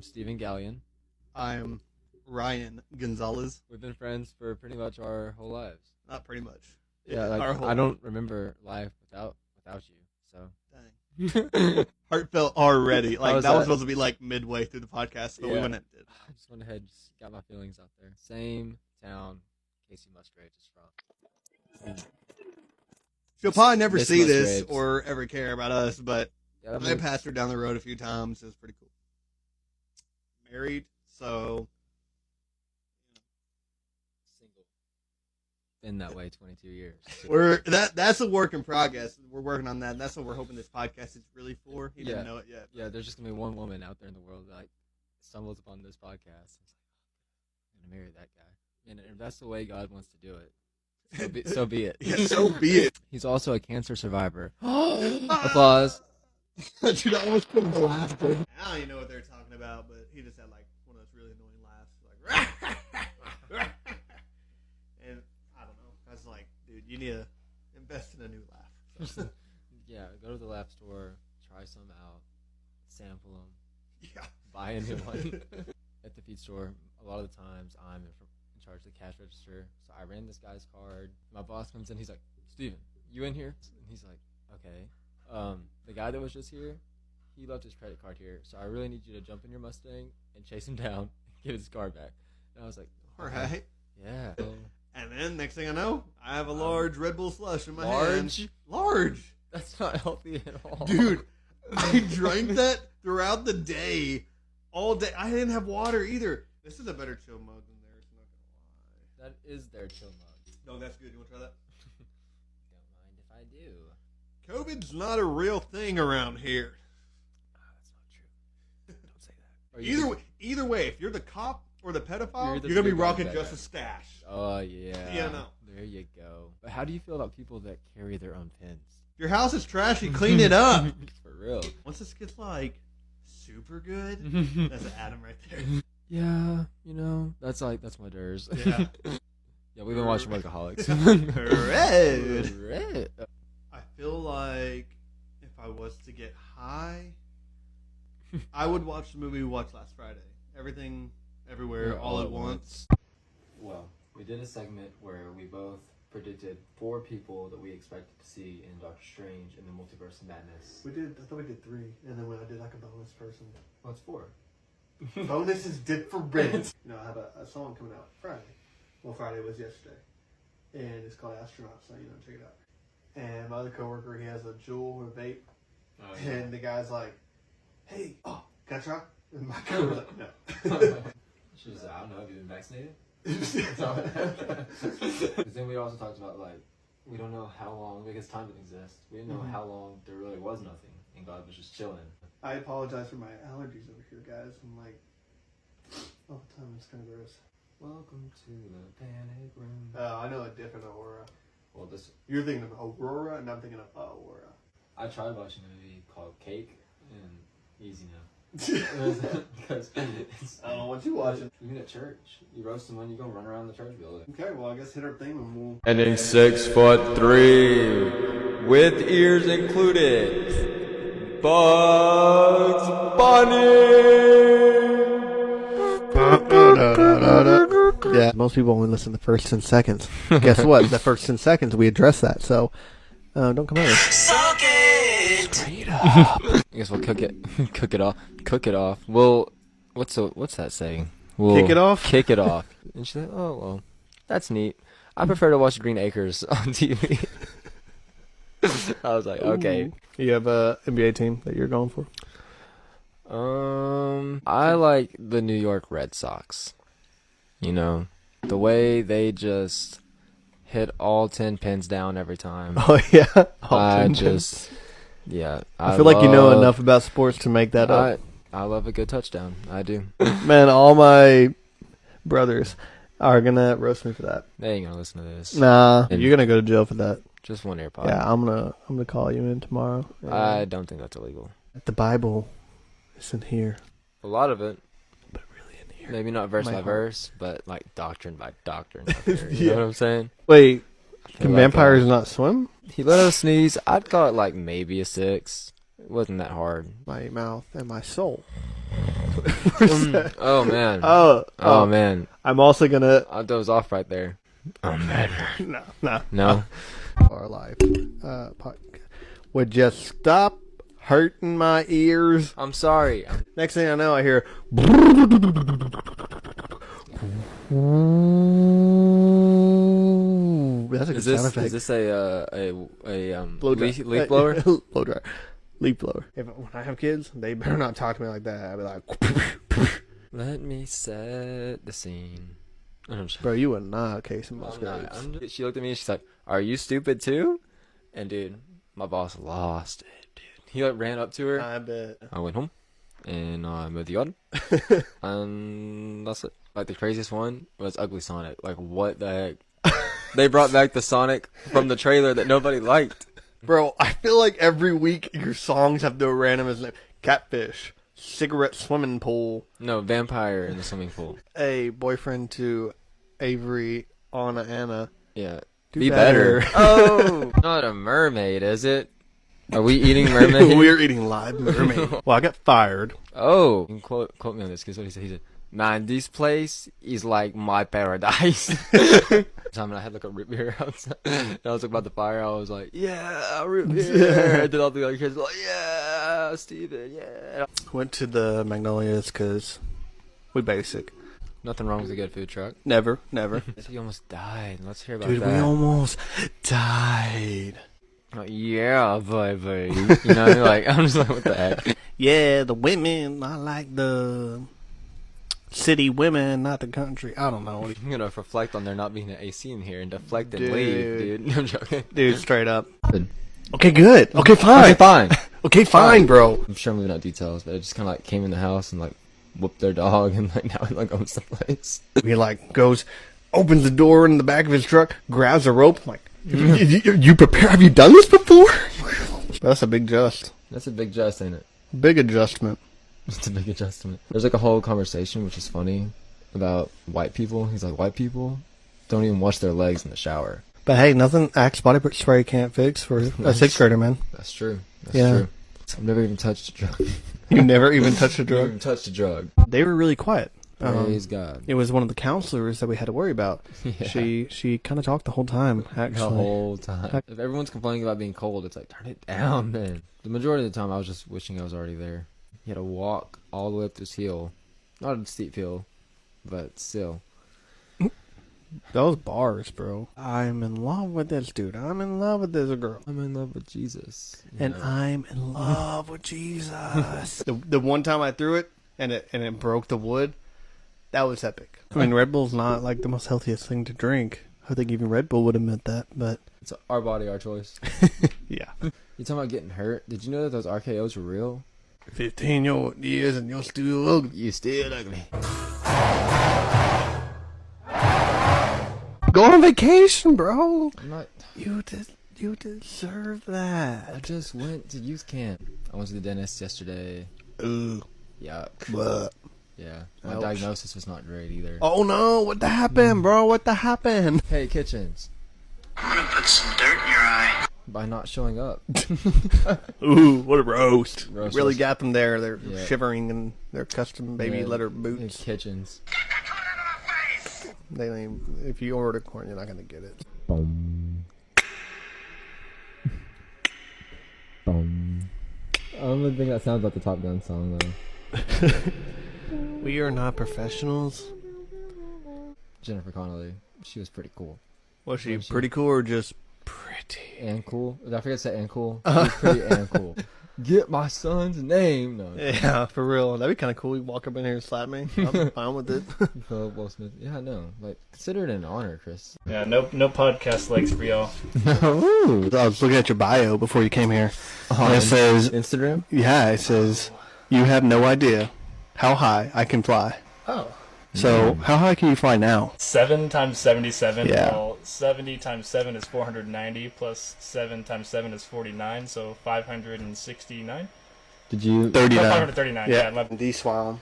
I'm Steven Galyean. I'm Ryan Gonzalez. We've been friends for pretty much our whole lives. Not pretty much. Yeah, like, I don't remember life without you. So Dang. Heartfelt already. Like was that was that? supposed to be like midway through the podcast, but we Yeah. went and did. I just went ahead, just got my feelings out there. Same town, Casey Musgraves is from. She'll probably never Miss see this Musgraves. or ever care about us, but Yeah, I passed her down the road a few times. It was pretty cool. Married, so single. Been that way 22 years. that's a work in progress. We're working on that. And that's what we're hoping this podcast is really for. He didn't know it yet. Yeah, there's just gonna be one woman out there in the world that like stumbles upon this podcast. It's like, I'm gonna marry that guy, and if that's the way God wants to do it, so be it. Yeah, so be it. He's also a cancer survivor. Applause. Dude, I almost couldn't laugh. I don't even know what they're talking about, but he just had like one of those really annoying laughs, like, and I don't know. I was like, dude, you need to invest in a new laugh. So, Yeah, go to the laugh store, try some out, sample them, yeah. buy a new one. At the feed store, a lot of the times I'm in charge of the cash register, so I ran this guy's card. My boss comes in, he's like, Steven, you in here? And he's like, okay. The guy that was just here, he left his credit card here, so I really need you to jump in your Mustang and chase him down and give his card back. And I was like, All right. yeah. And then next thing I know, I have a large Red Bull slush in my hand. Large? That's not healthy at all. Dude, I drank that throughout the day, all day. I didn't have water either. This is a better chill mug than theirs, not gonna lie. That is their chill mug. No, that's good. You want to try that? Don't mind if I do. COVID's not a real thing around here. That's not true. Don't say that. Either way, if you're the cop or the pedophile, You're the you're gonna be big bad rocking guy. just a stash. Oh, yeah. Yeah, no. There you go. But how do you feel about people that carry their own pins? If your house is trashy, clean it up. For real. Once this gets like super good, that's Adam right there. Yeah, that's my durs. Yeah. Yeah, we've been watching Workaholics. Red. Red. I feel like if I was to get high, I would watch the movie we watched last Friday. Everything, Everywhere, all at once. Well, we did a segment where we both predicted 4 people that we expected to see in Doctor Strange in the Multiverse of Madness. We did. I thought we did 3, and then when I did like a bonus person. Well, it's 4. Bonus is different. I have a song coming out Friday. Well, Friday was yesterday, and it's called Astronaut. So check it out. And my other coworker, he has a Juul or vape, and the guy's like, "Hey, can I try?" And my coworker's like, "No." She was like, I don't know, have you been vaccinated? Because then we also talked about, like, we don't know how long, because time didn't exist. We didn't know how long there really was nothing, and God was just chilling. I apologize for my allergies over here, guys. I'm like, all the time, it's kind of gross. Welcome to the panic room. I know a different Aurora. Well, You're thinking of Aurora, and I'm thinking of Aurora. I tried watching a movie called Cake, and easy now. Because I don't know what you watching. You mean at church? You roast someone, you go run around the church building. Okay, well, I guess hit our thing and we'll... Standing 6'3", with ears included, Bugs Bunny. Yeah, most people only listen to the first 10 seconds. Guess what? The first 10 seconds, we address that, so don't come over. Straight up. I guess we'll cook it off. Cook it off. Well, what's that saying? We'll Kick it off? Kick it off. And she's like, oh, well, that's neat. I prefer to watch Green Acres on TV. I was like, okay. Ooh. You have a NBA team that you're going for? I like the New York Red Sox. The way they just hit all 10 pins down every time. Oh, yeah? Yeah. I feel like you know enough about sports to make that up. I love a good touchdown. I do. Man, all my brothers are going to roast me for that. They ain't going to listen to this. Nah, you're going to go to jail for that. Just one AirPod. Yeah, I'm gonna call you in tomorrow. I don't think that's illegal. The Bible is in here. A lot of it. But really in here. Maybe not verse My by heart. verse, but like doctrine by doctrine. You know what I'm saying? Wait, feel can like, vampires not swim? He let us sneeze. I'd call it like maybe a 6. It wasn't that hard. My mouth and my soul. That's Oh man. Oh, Man. I'm also gonna. I doze off right there. Oh man. No. No. Our life. Podcast. Would you stop hurting my ears? I'm sorry. Next thing I know, I hear. That's a good sound effect. Is this a Blow dry. leaf blower? Blow dryer. Leaf blower. When I have kids, they better not talk to me like that. I'll be like, Let me set the scene. bro, you are not a case of I'm musgrave. not. She looked at me and she's like, "Are you stupid too?" And dude, my boss lost it, dude. He like ran up to her. I bet. I went home and I mowed the yard. And that's it. Like the craziest one was Ugly Sonic. Like what the heck? They brought back the Sonic from the trailer that nobody liked. Bro, I feel like every week your songs have the randomest name. Catfish. Cigarette swimming pool. No, vampire in the swimming pool. A boyfriend to Avery, Anna. Yeah. Do Be better. better. Oh, not a mermaid, is it? Are we eating mermaid? We're eating live mermaid. Well, I got fired. Oh, you can quote me on this because what he said. He said, "Man, this place is like my paradise." Time I had like a root beer outside. And I was talking about the fire. I was like, "Yeah, root beer." And then all the other kids were like, "Yeah, Steven, yeah." Went to the Magnolias because we basic. Nothing wrong with a good food truck. Never. He almost died. Let's hear about Dude, that. we almost died. Like, yeah, baby. You know, like I'm just like, what the heck? Yeah, the women, I like the city women, not the country. I don't know. I'm gonna reflect on there not being an AC in here and deflect and Dude. leave, dude. No, I'm joking. Dude, straight up. Good. Okay, good. Okay, fine. Okay, fine. Okay, fine, bro. I'm sure I'm leaving out details, but it just kind of like came in the house and like whooped their dog and like now it like owns the place. He like goes, opens the door in the back of his truck, grabs a rope, like, you prepare? Have you done this before? That's a big adjust. That's a big adjust, ain't it? Big adjustment. It's a big adjustment. There's like a whole conversation, which is funny, about white people. He's like, white people don't even wash their legs in the shower. But hey, nothing Axe body spray can't fix for a sixth grader, man. That's true. That's Yeah. true. I've never even touched a drug. You never even touched a Never drug? even touched a drug. They were really quiet. Praise God. It was one of the counselors that we had to worry about. Yeah. She kind of talked the whole time, actually. The whole time. If everyone's complaining about being cold, it's like, turn it down, man. The majority of the time, I was just wishing I was already there. You had to walk all the way up this hill. Not a steep hill, but still. Those bars, bro. I'm in love with this dude. I'm in love with this girl. I'm in love with Jesus. And I'm in love with Jesus. the one time I threw it and it broke the wood, that was epic. I mean, Red Bull's not like the most healthiest thing to drink. I think even Red Bull would admit that, but It's our body, our choice. yeah. You talking about getting hurt? Did you know that those RKOs were real? 15 years and you're still ugly. You still ugly. Go on vacation, bro. I'm not. You deserve that. I just went to youth camp. I went to the dentist yesterday. Ugh. Yeah. But Yeah. My Ouch. diagnosis was not great either. oh no, what the happened, bro? What the happened? Hey, Kitchens. I'm gonna put some dirt in your eye. By not showing up. Ooh, what a roast. Roast Really us. got them there. They're Yeah. shivering in their custom baby Yeah, leather Hey, boots. Kitchens. They ain't, if you order corn, you're not gonna get it. Boom. Boom. I don't think that sounds like the Top Gun song though. We are not professionals. Jennifer Connelly. She was pretty cool. Was she Was she? pretty cool or just pretty? And cool. Did I forget to say and cool? She was pretty and cool. Get my son's name. No. Yeah, for real. That'd be kind of cool. You walk up in here and slap me. I'm fine with it. Philip Will Smith. Yeah, I know. Like, consider it an honor, Chris. Yeah, no podcast legs for y'all. I was looking at your bio before you came here. And it says, Instagram? yeah, it says, you have no idea how high I can fly. Oh. So, how high can you fly now? 7 times 77. Yeah. Well, 70 times 7 is 490, plus 7 times 7 is 49, so 569? Did you? Oh, 39. 539, yeah. my- D-Swallow.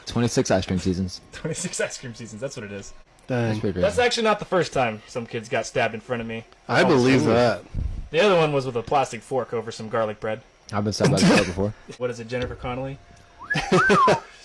26 ice cream seasons. 26 ice cream seasons, that's what it is. That's Dang. pretty great. That's actually not the first time some kids got stabbed in front of me. I believe that. The other one was with a plastic fork over some garlic bread. I've been stabbed by the car before. What is it, Jennifer Connelly?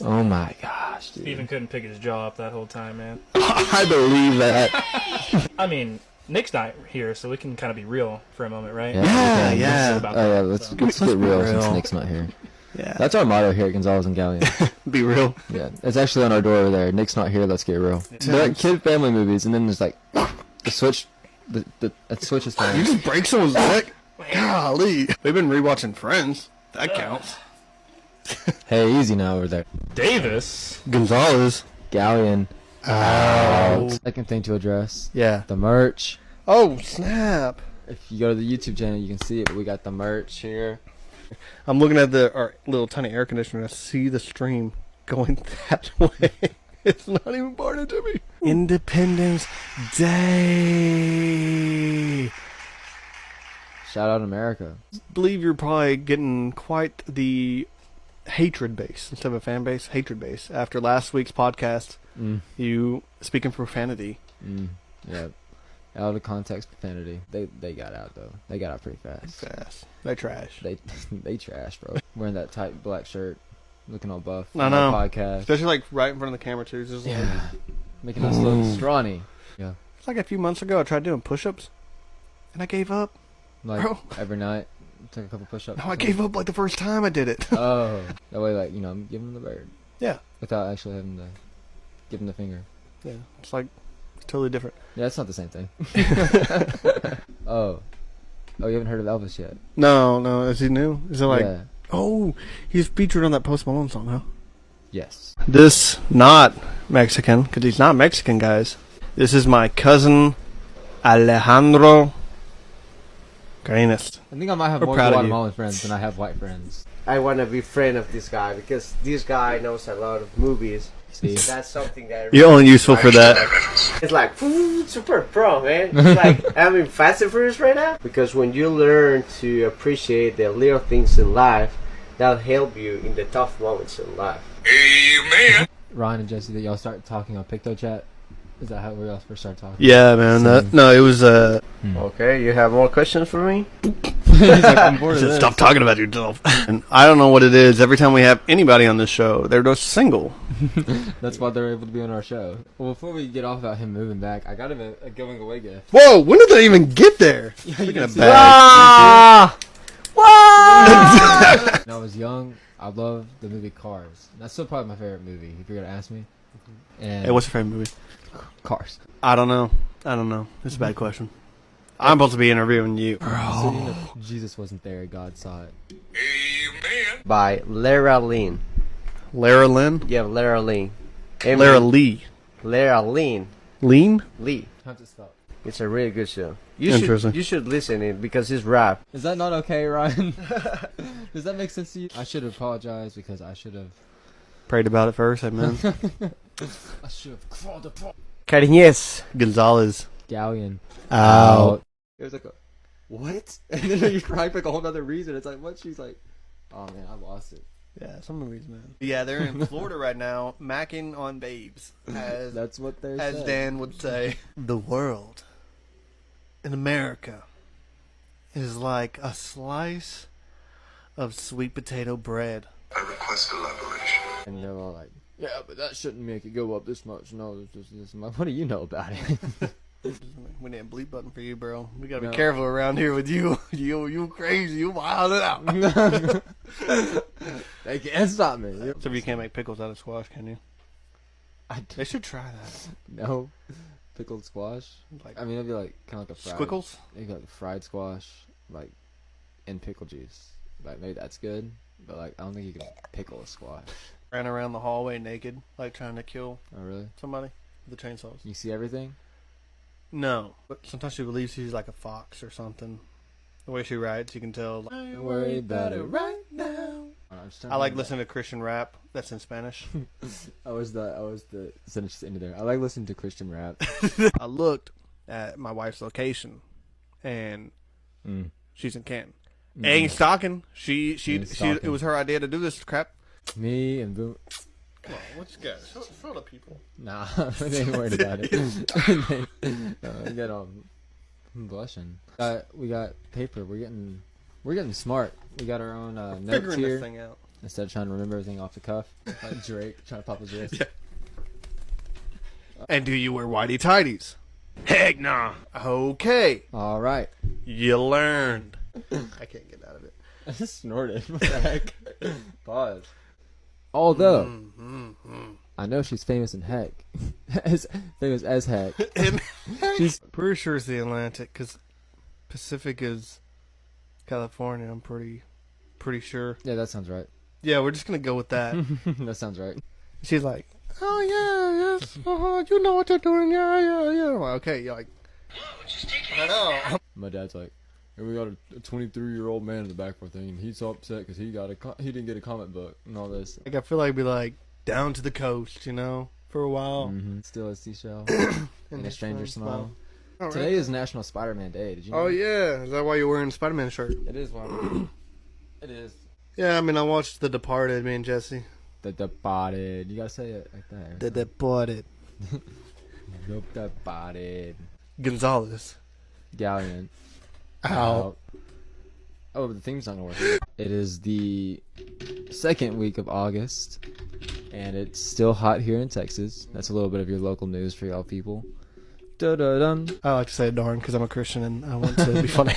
Oh my gosh, dude. Steven couldn't pick his jaw up that whole time, man. I believe that. I mean, Nick's not here, so we can kind of be real for a moment, right? Yeah, yeah. About Oh yeah, that, let's so. get real since Nick's not here. Yeah. That's our motto here at Gonzalez and Galyean. Be real. Yeah, it's actually on our door over there. Nick's not here. Let's get real. They're like kid family movies, and then there's like the switch. The switch is You fine. just break someone's neck? Golly. We've been rewatching Friends. That counts. Hey, easy now over there. Davis. Gonzalez. Galyean. Out. Second thing to address: Yeah. the merch. Oh, snap. If you go to the YouTube channel, you can see it. But we got the merch here. I'm looking at our little tiny air conditioner. I see the stream going that way. It's not even bothering to me. Independence Day. Shout out America. Believe you're probably getting quite the hatred base instead of a fan base. Hatred base after last week's podcast. You speaking profanity. Yeah. Out of context profanity. They got out though. They got out pretty fast. They trash. They trash, bro. Wearing that tight black shirt, looking all buff. I on know. our podcast. Especially like right in front of the camera too. It's just like, Yeah. Making us look scrawny. Yeah. it's like a few months ago I tried doing push-ups and I gave up. Like Bro. every night, took a couple push-ups. No, I gave up like the first time I did it. Oh, that way, like I'm giving him the bird. Yeah. Without actually having to give him the finger. Yeah. It's like it's totally different. Yeah, it's not the same thing. Oh, you haven't heard of Elvis yet? No. Is he new? Is it like? Yeah. Oh, he's featured on that Post Malone song, huh? Yes. This not Mexican, because he's not Mexican, guys. This is my cousin Alejandro Carenas. I think I might have We're more proud of you. Guatemalan friends than I have white friends. I want to be friend of this guy because this guy knows a lot of movies. See? That's something that You're only useful for that. it's like super pro, man. It's like I'm in Fast and Furious right now because when you learn to appreciate the little things in life, that'll help you in the tough moments in life. Ryan and Jesse, that y'all start talking on PictoChat? Is that how we all first started talking? Yeah, man. No, it was. Okay, you have more questions for me? He's like, I'm bored of this. Stop talking about yourself. And I don't know what it is. Every time we have anybody on this show, they're just single. That's why they're able to be on our show. Well, before we get off about him moving back, I got him a going away gift. Whoa! When did they even get there? Speaking of bad. Ah! When I was young, I loved the movie Cars. That's still probably my favorite movie, if you're going to ask me. And Hey, what's your favorite movie? Cars. I don't know. It's a bad question. I'm supposed to be interviewing you. Sitting if Jesus wasn't there, God saw it. By Lara Lynn. Lara Lynn? Yeah, Lara Lynn. Lara Lee. Lara Lynn. Lean? Lee. How's it spelled? It's a really good show. Interesting. You should listen it because it's rap. Is that not okay, Ryan? Does that make sense to you? I should apologize because I should have... Prayed about it first, amen. I should have crawled upon... Cariñez. Gonzalez. Galyean. Out. It was like a... What? And then you're crying for like a whole other reason. It's like, what? She's like, oh man, I lost it. Yeah, some movies, man. Yeah, they're in Florida right now, macking on babes. That's what they're As saying. Dan would say, the world in America is like a slice of sweet potato bread. I request elaboration. And they're all like, yeah, but that shouldn't make it go up this much. No, it's just this much. What do you know about it? We need a bleep button for you, bro. We gotta No. be careful around here with you. You crazy. You wilding out. They can't stop me. So you can't make pickles out of squash, can you? I They should try that. No. Pickled squash? Like I mean, it'd be like kind of like a fried... squiggles? Maybe like fried squash, like, in pickle juice. Like, maybe that's good. But, like, I don't think you can pickle a squash. Ran around the hallway naked, like trying to kill Oh, really? somebody with the chainsaws. You see everything? No, but sometimes she believes she's like a fox or something. The way she writes, you can tell. Like, Don't worry about it right now. I like listening to Christian rap. That's in Spanish. I was the sentence ended there. I like listening to Christian rap. I looked at my wife's location, and she's in Canton. Ain't stalking. She. It was her idea to do this crap. Me and Boom. Come on, what you got? Show the people. Nah, they ain't worried about it. I get I'm blushing. We got paper. We're getting smart. We got our own notes Figuring here. this thing out. Instead of trying to remember everything off the cuff, like Drake trying to pop his wrist. Yeah. And do you wear whitey tighties? Heck nah. Okay. All right. You learned. I can't get out of it. I just snorted. What the heck? Pause. Although, I know she's famous in heck. famous as heck. She's Pretty sure it's the Atlantic, because Pacific is California, I'm pretty sure. Yeah, that sounds right. Yeah, we're just going to go with that. That sounds right. She's like, oh, yeah, yes, you know what you're doing, yeah. I'm like, okay, you're like, I know. My dad's like, "Hey, we got a 23-year-old man in the back for a thing, and he's so upset because he didn't get a comic book and all this." Like, I feel like it'd be like, down to the coast, you know, for a while. Still a seashell and a it's stranger fun. smile. All Today right. is National Spider-Man Day. Did you know? Oh, yeah. Is that why you're wearing a Spider-Man shirt? It is why. It is. Yeah, I mean, I watched The Departed, me and Jesse. The Departed. You gotta say it like that. The Departed. The Departed. Gonzalez. Galyean. Out. Oh, the theme's not gonna work. It is the second week of August, and it's still hot here in Texas. That's a little bit of your local news for y'all people. Da-da-dun. I like to say darn because I'm a Christian and I want to be funny.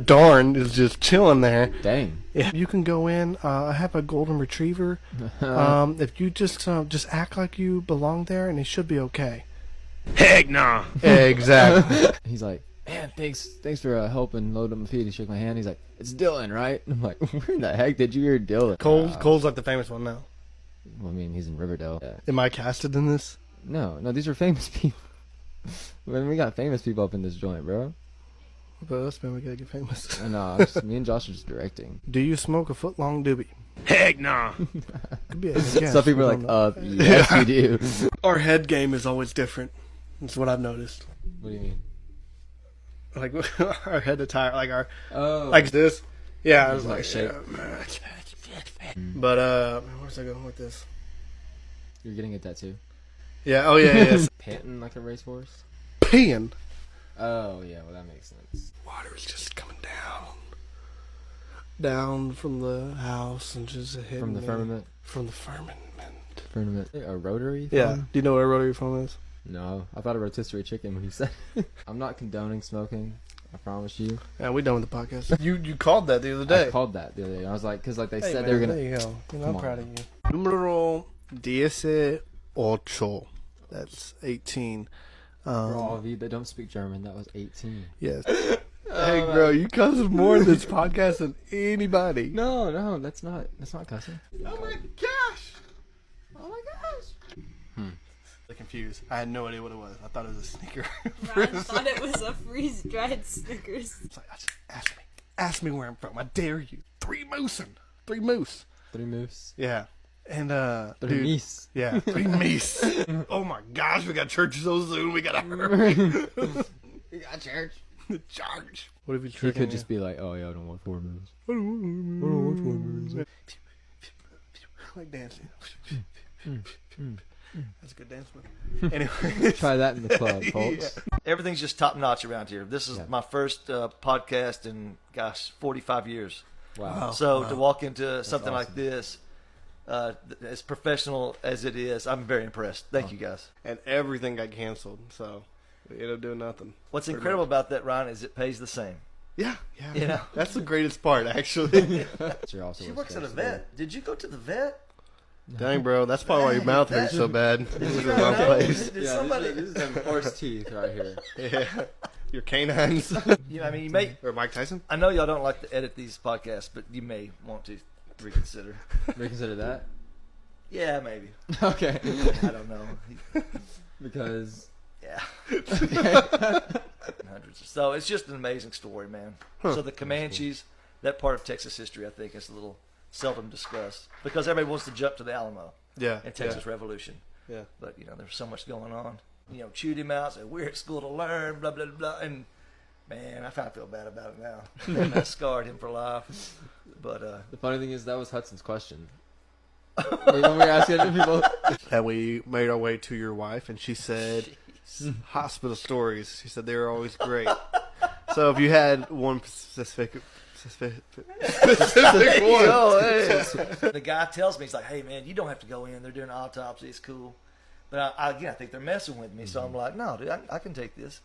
darn is just chilling there. Dang. Yeah. You can go in. I have a golden retriever. If you just act like you belong there, and it should be okay. Heck nah. Exactly. He's like, "Man, thanks for helping load up my feet." He shook my hand. He's like, "It's Dylan, right?" And I'm like, "Where in the heck did you hear Dylan?" Cole's like the famous one now. Well, I mean, he's in Riverdale. Yeah. Am I casted in this? No, these are famous people. When we got famous people up in this joint, bro. But us, man, we gotta get famous. No, me and Josh are just directing. Do you smoke a foot-long doobie? Heck nah. Could be a guess. Some people are like, yes, we do. Our head game is always different. That's what I've noticed. What do you mean? Like our head attire, like our Oh, like this. Yeah, I was like like, shape. But where's I going with this? You're getting a tattoo. Yeah. Oh yeah. Yes. Panting like a racehorse. Peeing. Oh yeah, well that makes sense. Water is just coming down from the house and just hitting From the me. firmament. From the firmament. Firmament. A rotary. Yeah. phone? Do you know what a rotary phone is? No, I thought a rotisserie chicken when he said. I'm not condoning smoking. I promise you. Yeah, we done with the podcast. You called that the other day. I called that the other day. I was like, because like they Hey, said man, they were gonna. There you go. I'm Come proud on. of you. Numero 18. That's 18. For all of you that don't speak German, that was 18. Yes. Hey, bro, you cuss more in this podcast than anybody. No, that's not cussing. Oh my gosh! I'm confused. I had no idea what it was. I thought it was a sneaker. Ron thought it was a freeze-dried Snickers. It's like, ask me where I'm from. I dare you. Three moose. Three moose. Yeah. And Three dude, meese. yeah, three meese. Oh my gosh, we got church so soon. We gotta hurry. We got church. Church. What if you He could just be like, "Oh yeah, I don't want four moves." like dancing. That's a good dance move. Anyway, Try that in the club, folks. Everything's just top notch around here. This is Yeah. my first podcast in, 45 years. Wow. So to walk into something awesome. like this, as professional as it is, I'm very impressed. Thank you, guys. and everything got canceled, so we ended up doing nothing. What's Pretty incredible about that, Ryan, is it pays the same. Yeah. You know? That's the greatest part, actually. She also She works at a vet. Did you go to the vet? Dang, bro, that's probably why your mouth hurts so bad. This is the wrong place. Did somebody? This is some horse teeth right here. Yeah, your canines. You know, I mean, you may. Or Mike Tyson. I know y'all don't like to edit these podcasts, but you may want to reconsider. Reconsider that. Yeah, maybe. Okay. I don't know. Because. Yeah. Hundreds. So it's just an amazing story, man. So the Comanches, that part of Texas history, I think, is a little seldom discussed because everybody wants to jump to the Alamo Yeah. and Texas Revolution. Yeah. But there's so much going on. Chewed him out. Said we're at school to learn. Blah blah blah. And man, I kind of feel bad about it now. That scarred him for life. But The funny thing is, that was Hudson's question. When we were asking people. And we made our way to your wife, and she said, hospital stories. She said they were always great. So if you had one specific Specific Yo, one. hey. The guy tells me, he's like, hey, man, you don't have to go in. They're doing an autopsy. It's cool. But again, I think they're messing with me. So I'm like, no, dude, I can take this.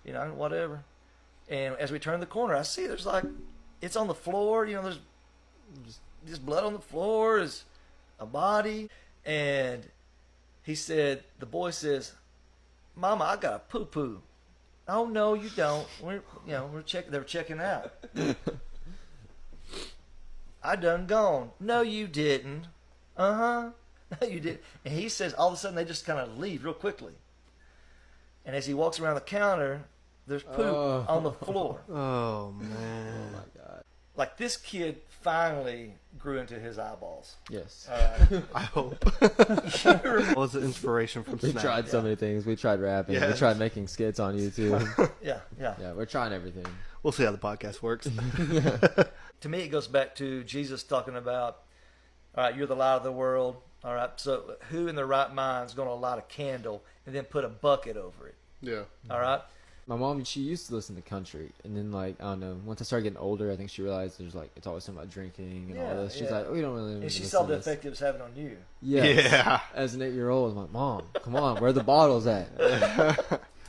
You know, whatever. And as we turn the corner, I see there's like, it's on the floor. You know, there's just blood on the floor. There's a body. And he said, the boy says, Mama, I got a poo-poo. Oh, no, you don't. We're checking. They're checking out. I done gone. No, you didn't. Uh-huh. No, you didn't. And he says all of a sudden they just kind of leave real quickly. And as he walks around the counter, there's poop on the floor. Oh, man. Oh my god. Like this kid finally grew into his eyeballs. Yes. I hope. What was the inspiration from We Snap? tried so many things. We tried rapping. We Yes. tried making skits on YouTube. Yeah. Yeah, we're trying everything. We'll see how the podcast works. To me, it goes back to Jesus talking about, all right, you're the light of the world. All right, so who in their right mind is going to light a candle and then put a bucket over it? Yeah. All right? My mom, she used to listen to country, and then like I don't know. Once I started getting older, I think she realized there's like it's always something about drinking and all this. She's like, we don't really. And she listen saw to the this. effect it was having on you. Yes. Yeah. As an 8-year-old, I'm like, Mom, come on, where are the bottles at?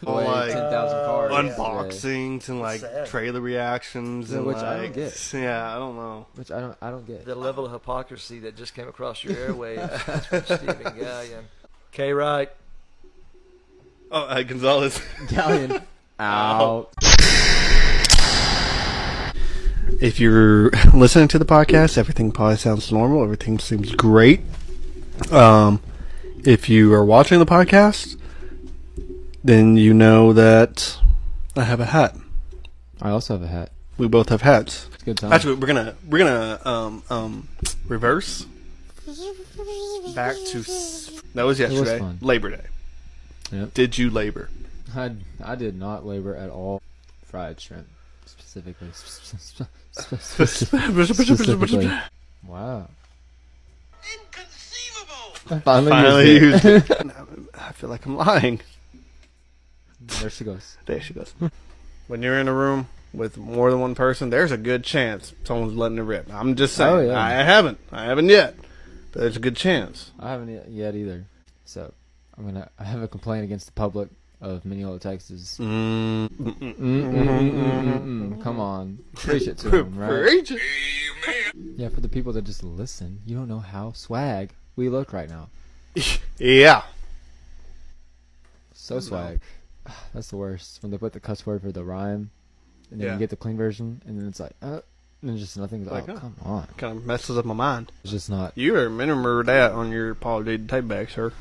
Or like 10,000 cards. unboxings and like Sad. trailer reactions Yeah, and which like I don't get. Yeah, I don't know. Which I don't get. The level of hypocrisy that just came across your airwaves from Stephen Galyean. K. Wright. Oh, Gonzalez. Galyean. Out. If you're listening to the podcast, everything probably sounds normal. Everything seems great. If you are watching the podcast, then you know that I have a hat. I also have a hat. We both have hats. It's a good time. Actually, we're gonna reverse back to that was yesterday, fun. Labor Day. Yep. Did you labor? I did not labor at all. Fried shrimp, specifically. Specifically. Wow. Inconceivable! I finally Finally used used it. it. I feel like I'm lying. There she goes. There she goes. When you're in a room with more than one person, there's a good chance someone's letting it rip. I'm just saying. Oh, yeah. I haven't yet, but there's a good chance. I haven't yet either. So I have a complaint against the public of Mineola, Texas. Come on, preach it to them, right? Preach it. Yeah, for the people that just listen, you don't know how swag we look right now. Yeah. So swag. That's the worst when they put the cuss word for the rhyme, and then Yeah. you get the clean version, and then it's like, and then just nothing. Like, Oh, come on, Kind of messes up my mind. it's just not. You remember that on your Paul Dade tape back, sir.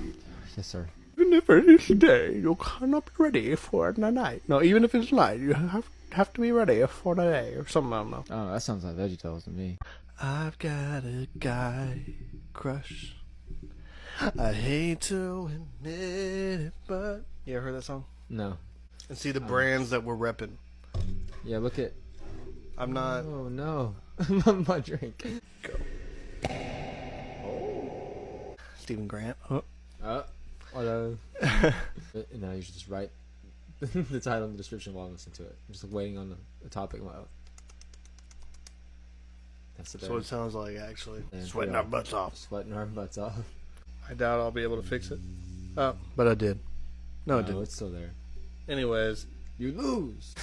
Yes, sir. Even if it is day, you cannot be ready for the night. No, even if it's night, you have to be ready for the day or something. I don't know. Oh, that sounds like VeggieTales to me. I've got a guy crush. I hate to admit it, but you ever heard that song? No. And see the brands that we're repping. Yeah, look at. I'm not. Oh no, my drink. Stephen Grant. Although, no, you should just write the title in the description while I listen to it. I'm just waiting on the topic. That's the So it sounds like actually And sweating we our are butts off. Sweating our butts off. I doubt I'll be able to fix it. Oh, but I did. No, I didn't. It's still there. Anyways, You lose.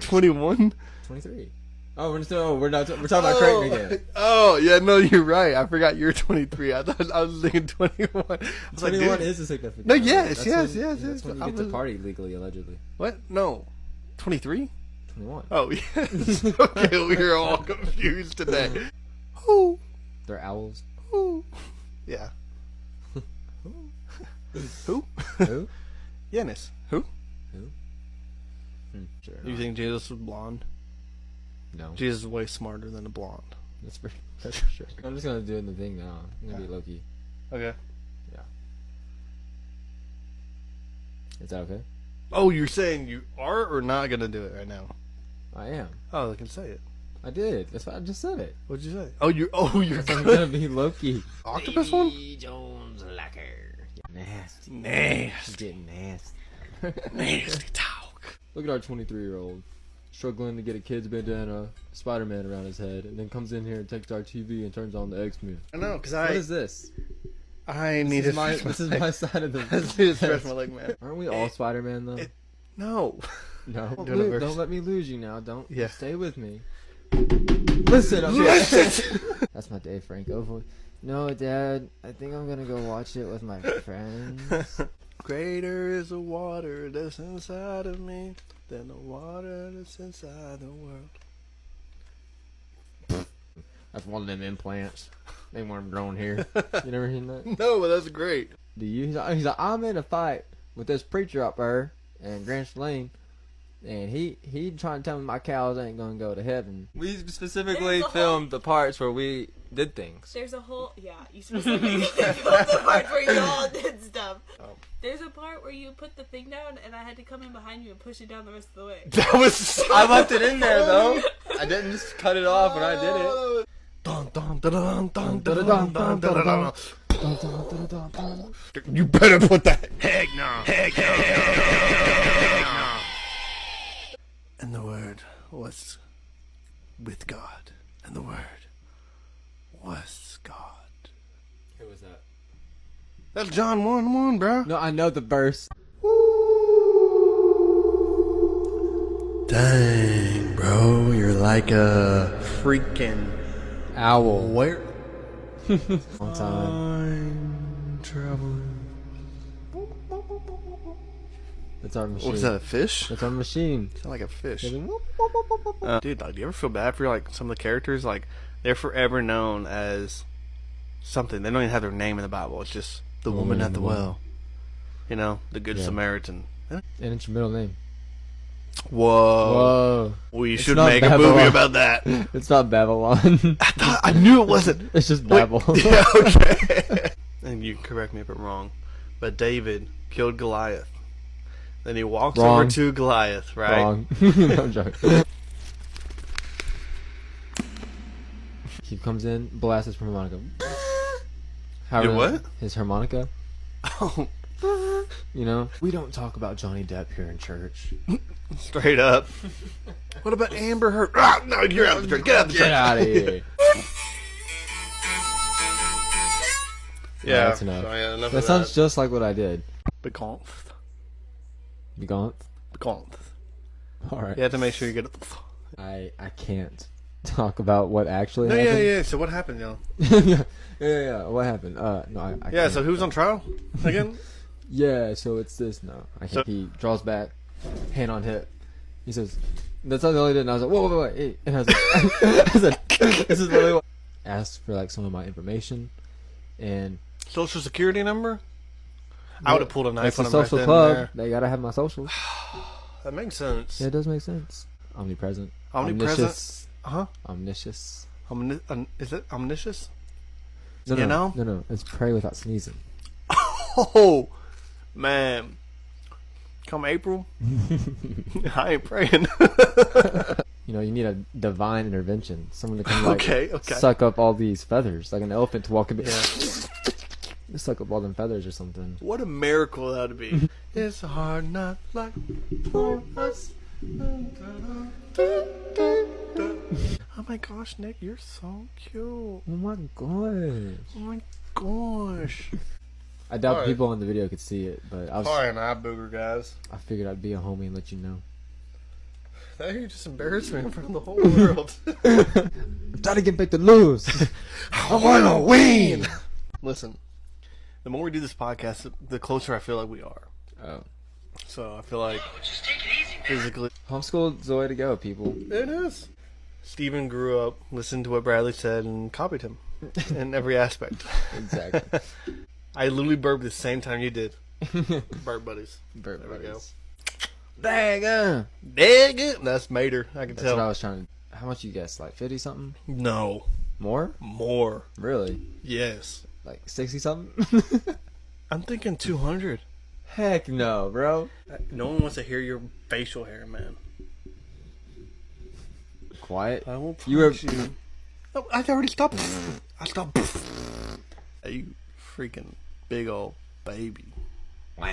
21. 23. Oh, we're talking about Creighton again. Oh, yeah, no, you're right. I forgot you're 23. I thought I was thinking 21. I was 21 like, dude, is a significant. No, number. yes, That's yes, when- yes, That's yes. when you I get to was- party legally, allegedly. what? No. 23? 21. Oh, yes. Okay, we are all confused today. Who? They're owls. Who? Yeah. Who? Who? Yanis. Who? Sure. You think Jesus was blonde? No. Jesus is way smarter than a blonde. That's for sure. I'm just gonna do the thing now. I'm gonna be Loki. Okay. Yeah. Is that okay? Oh, you're saying you are or not going to do it right now? I am. Oh, I can say it. I did. That's why I just said it. What'd you say? You're I'm gonna be Loki. octopus one? Jones Lacker. Nasty. Nasty. Getting nasty. Nasty talk. Look at our 23-year-old. struggling to get a kid's bandana, Spider-Man around his head, and then comes in here and takes our TV and turns on the X-Men. I know, because What is this? I need This to is my, this is my side of the. I need to stretch my leg, man. Aren't we all Spider-Man though? No. No. Universe. Don't let me lose you now. Don't. Yeah. Stay with me. Listen. Listen. That's my Dave Franco voice. No, Dad. I think I'm gonna go watch it with my friends. Greater is the water that's inside of me than the water that's inside the world. That's one of them implants. They weren't grown here. You never seen that? No, but that's great. Do you? He's like, I'm in a fight with this preacher up there in Grand Lane, and he trying to tell me my cows ain't gonna go to heaven. We specifically There's a filmed the parts where we did things. There's a whole you specifically filmed the part where you all did stuff. There's a part where you put the thing down, and I had to come in behind you and push it down the rest of the way. That was so I left it in there though. I didn't just cut it off when I did it. Dun, dun, dun, dun, dun, dun, dun, dun, dun, dun. You better put that. Heck no. Heck no. And the word was with God. And the word was God. Who was that? That's John 1:1, bro. No, I know the verse. Dang, bro. You're like a freaking Owl. where? Long time. I'm traveling. That's our machine. What was that, a fish? That's our machine. Sound like a fish. Dude, like, do you ever feel bad for like some of the characters? Like, they're forever known as something. They don't even have their name in the Bible. It's just the woman at the well. You know, the Good Samaritan. And it's your middle name. Whoa. Whoa. We It's should not make a Babylon. movie about that. It's not Babylon. I knew it wasn't. It's just Wait, Babel. yeah, okay. And you can correct me if I'm wrong, but David killed Goliath. Then he walks Wrong. over to Goliath, right? Wrong. No, I'm joking. He comes in, blasts his harmonica. Your what? His harmonica. Oh, You know? We don't talk about Johnny Depp here in church. straight up. What about Amber Heard? Ah, no, you're out of the church. Get out of the church. Get out of here. Yeah, that's enough. So, yeah, enough That of sounds just like what I did. Because. You gone? You Alright. have to make sure you get it. I can't talk about what actually No, happened. yeah. So what happened, y'all? yeah. What happened? No, I Yeah, can't. so who's on trial again? Yeah, so it's this. No, I can't. So- He draws back, hand on hip. He says, "That's not the only did." And I was like, "Whoa, wait, hey!" And I was like, I said, "This is really what." Asked for like some of my information, and Social security number? I would have pulled a knife that's on a him social right club. then and They gotta have my socials. there. That makes sense. Yeah, it does make sense. Omnipresent. Omnipresent? Omniscious. Huh? Omniscious. Is it omniscious? No, You know? No. It's pray without sneezing. Oh, man. Come April, I ain't praying. You know, you need a divine intervention. Someone to come like Okay. suck up all these feathers, like an elephant to walk in. Yeah. Suck up all them feathers or something. What a miracle that would be. It's a hard not like for us. Oh my gosh, Nick, you're so cute. Oh my gosh. Oh my gosh. I doubt Alright. people on the video could see it, but I Sorry, an eye booger, guys. I figured I'd be a homie and let you know. Now you just embarrassed me in front of the whole world. I'm trying to get back to lose. I wanna win. Listen, the more we do this podcast, the closer I feel like we are. Oh. So I feel like Just take it easy, man. physically, Homeschool's the way to go, people. it is. Steven grew up, listened to what Bradley said, and copied him in every aspect. Exactly. I literally burped the same time you did. Burp buddies. Burp There we go. buddies. Dang. Dang it! That's Mater. I can That's tell. what I was trying to. How much you guess? Like 50 something? No. More? More. Really? Yes. Like 60 something? I'm thinking 200. Heck no, bro. No one wants to hear your facial hair, man. Quiet. I will You were- punch you. Oh, I already stopped. I stopped. Hey, you freaking big old baby. Wah.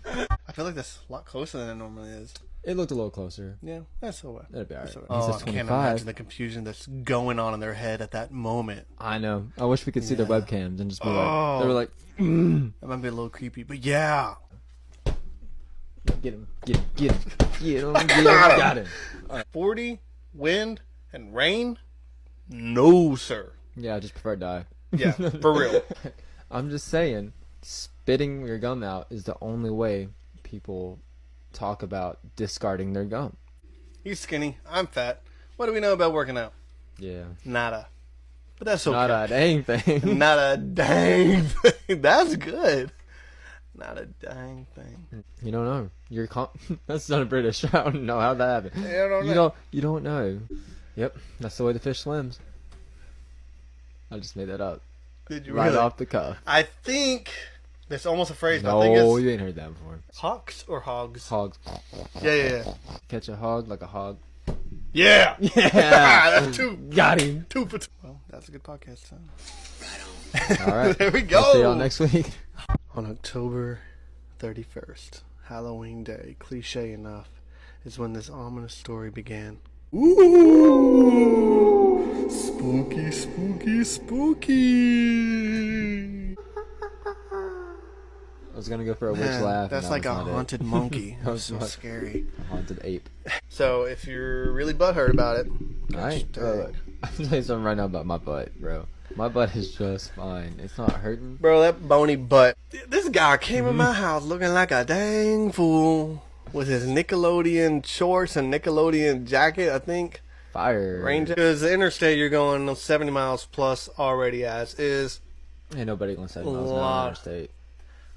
I I feel like that's a lot closer than it normally is. It looked a little closer. Yeah, that's so what. That'd be alright. He He says I can't 25. imagine the confusion that's going on in their head at that moment. I know. I wish we could see their Yeah. webcams and just be Oh. like, they were like, That might be a little creepy, but yeah. get him, get him, get him, get him, get him, got him. 40, wind, and rain? No, sir. Yeah, I just prefer to die. Yeah, for real. I'm just saying, spitting your gum out is the only way people talk about discarding their gum. He's skinny. I'm fat. What do we know about working out? Yeah. Nada. But that's okay. Not a dang thing. Not a dang thing. That's good. Not a dang thing. You don't know. That's not a British. I don't know how that happened. I don't know. You don't know. Yep, that's the way the fish swims. I just made that up. Did you Right really? off the cuff. I think that's almost a phrase, but I think No, it's you ain't heard that before. hawks or hogs. Hogs. Yeah. Catch a hog like a hog. Yeah. Yeah. That's two. Got him. Two for two. Well, that's a good podcast. Son. All right. There we go. We'll see y'all next week. On October 31st, Halloween Day, cliche enough, is when this ominous story began. Ooh! Spooky, spooky, spooky! I was gonna go for a witch Man, laugh. that's and like that a was not haunted it. monkey. That That was was so not- scary. A haunted ape. So, if you're really butthurt about it, Alright. dang. I'm telling you something right now about my butt, bro. My butt is just fine. It's not hurting. bro, that bony butt. This guy came in my house looking like a dang fool with his Nickelodeon shorts and Nickelodeon jacket, I think. Fire. Range, because the interstate you're going 70 miles plus already as is. Ain't nobody gonna say miles an hour Lot. on interstate.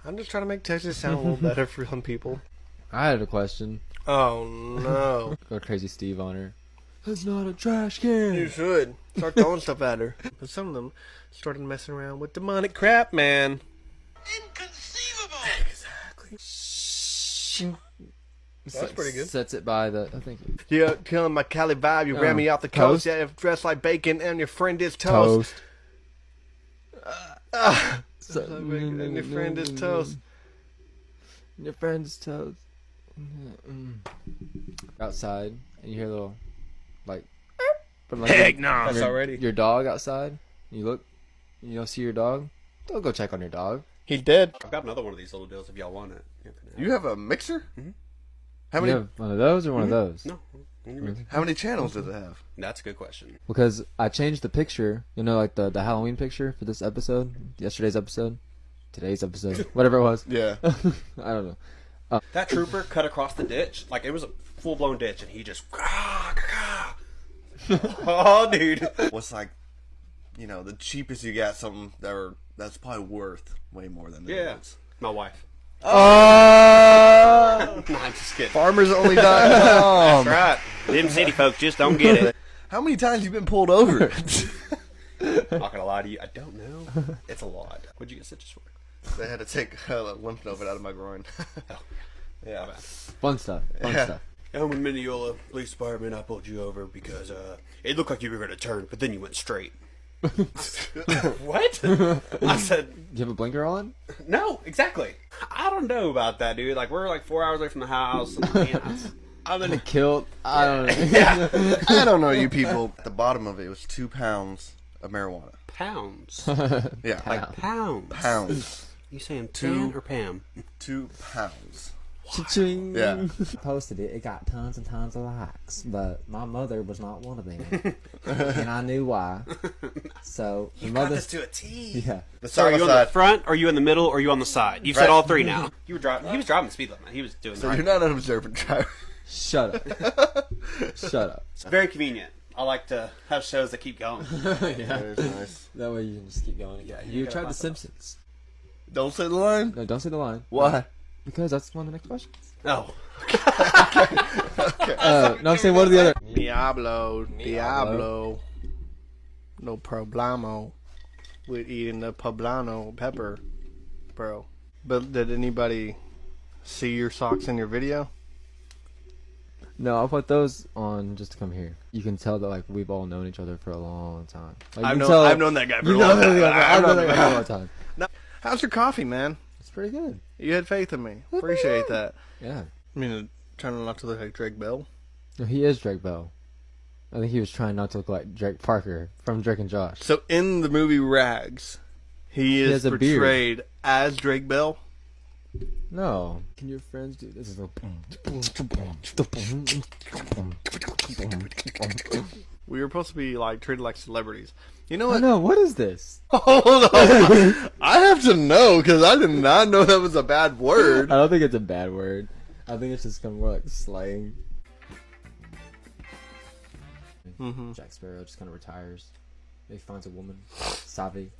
I'm just trying to make Texas sound a little better for some people. I had a question. Oh no. Go crazy Steve on her. That's not a trash You can. should start throwing stuff at her. But some of them started messing around with demonic crap, man. Inconceivable! Exactly. That's pretty good. Sets it by the. Oh, thank you. You're killing my Cali vibe. You ran me off the coast. Toast. Yeah, dressed like bacon, and your friend is toast. And your friend is toast. Your friend's toast. Outside, and you hear a little, like, from like Heck no. That's your, already. your dog outside. You look, you don't see your dog. Don't go check on your dog. He dead. I've got another one of these little deals if y'all want it. You have a mixer? Mhm. How You many? have one of those or one of those? No. How many channels does it have? That's a good question. Because I changed the picture. You know, like the Halloween picture for this episode, yesterday's episode, today's episode, whatever it was. Yeah. I don't know. That trooper cut across the ditch. Like, it was a full-blown ditch, and he just... Oh, dude. What's like, you know, the cheapest you got something that's probably worth way more than the Yeah. ones. My wife. Oh! No, I'm just kidding. Farmers only die. That's right. Them city folks just don't get it. How many times you been pulled over? Not gonna lie to you, I don't know. It's a lot. What'd you get stitches for? They had to take a lymph node out of my groin. Yeah. Fun stuff. Fun Yeah. Oh, stuff. Home in Mineola Police Department, I pulled you over because it looked like you were gonna turn, but then you went straight. What? I said, Do you have a blinker on? no, exactly. I don't know about that, dude. Like, we're like 4 hours away from the house. And, man, I'm in a kilt. I don't know. yeah. I don't know you people. At the bottom of it was 2 pounds of marijuana. Pounds. Yeah. Like pounds. Pounds. You saying Pan or Pam? 2 pounds. Cha-ching. Yeah. Posted it. It got tons and tons of likes, but my mother was not one of them, and I knew why. So the mother. to a T. Yeah. The So are you on the side. front, or are you in the middle, or are you on the side? You've Right. said all three now. You were driving. He was driving the speed limit. He was doing So the right. you're not an observant driver. Shut up. Shut up. It's very convenient. I like to have shows that keep going. Yeah. That's nice. That way you can just keep going. Yeah, You gotta tried The find Simpsons. Don't say the line. No, don't say the line. Why? Because that's one of the next questions. Oh. No, I'm saying what are the other? Diablo. No problemo with eating the poblano pepper, bro. But did anybody see your socks in your video? No, I'll put those on just to come here. You can tell that like we've all known each other for a long time. Like, I've you can known- tell- I've known that guy for you a know long that time. guy- I've known that guy for a long time. How's your coffee, man? It's pretty good. You had faith in me. Appreciate that. Yeah. I mean, trying not to look like Drake Bell. No, he is Drake Bell. I think he was trying not to look like Drake Parker from Drake and Josh. So in the movie Rags, he is has a beard. portrayed as Drake Bell. No. Can your friends do this? Is a... We were supposed to be like treated like celebrities. You know what? No, what is this? Hold on. I have to know because I did not know that was a bad word. I don't think it's a bad word. I think it's just kind of more like slang. Mm-hmm. Jack Sparrow just kind of retires. He finds a woman. Savi.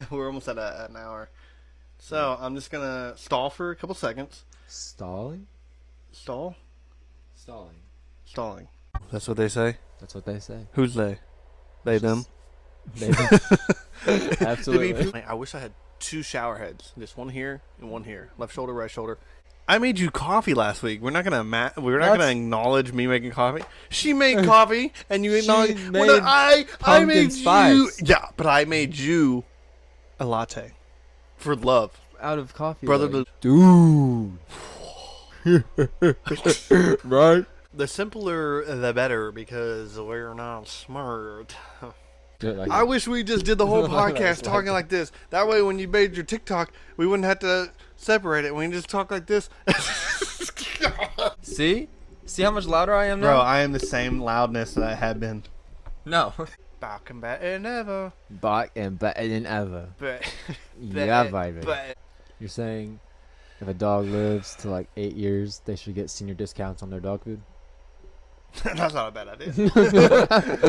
We're almost at an hour. So I'm just going to stall for a couple seconds. Stalling? Stall? Stalling. Stalling. That's what they say? That's what they say. Who's they? They, them? Absolutely. I wish I had 2 shower heads. Just one here and one here. Left shoulder, right shoulder. I made you coffee last week. We're not gonna acknowledge me making coffee. She made coffee, and you acknowledge. I made you. Yeah, but I made you a latte for love. Out of coffee, brother. Dude. Right. The simpler, the better, because we're not smart. Like I wish we just did the whole podcast talking like this. That way, when you made your TikTok, we wouldn't have to separate it. We can just talk like this. See how much louder I am now? Bro, I am the same loudness that I have been. No. Back and better than ever. Back and better than ever. Yeah, baby. You're saying if a dog lives to like 8 years, they should get senior discounts on their dog food? That's not a bad idea.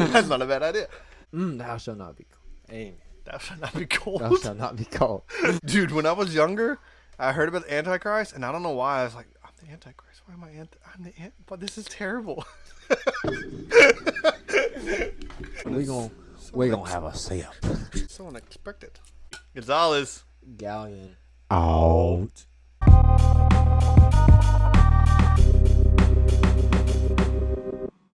That's not a bad idea. Thou shalt not be cold. Amen. Thou shalt not be cold. Thou shalt not be cold. Dude, when I was younger, I heard about the Antichrist, and I don't know why. I was like, I'm the Antichrist. Why am I I'm the Antichrist? But this is terrible. we gonna have a sip. So unexpected. Gonzalez Galyean. out.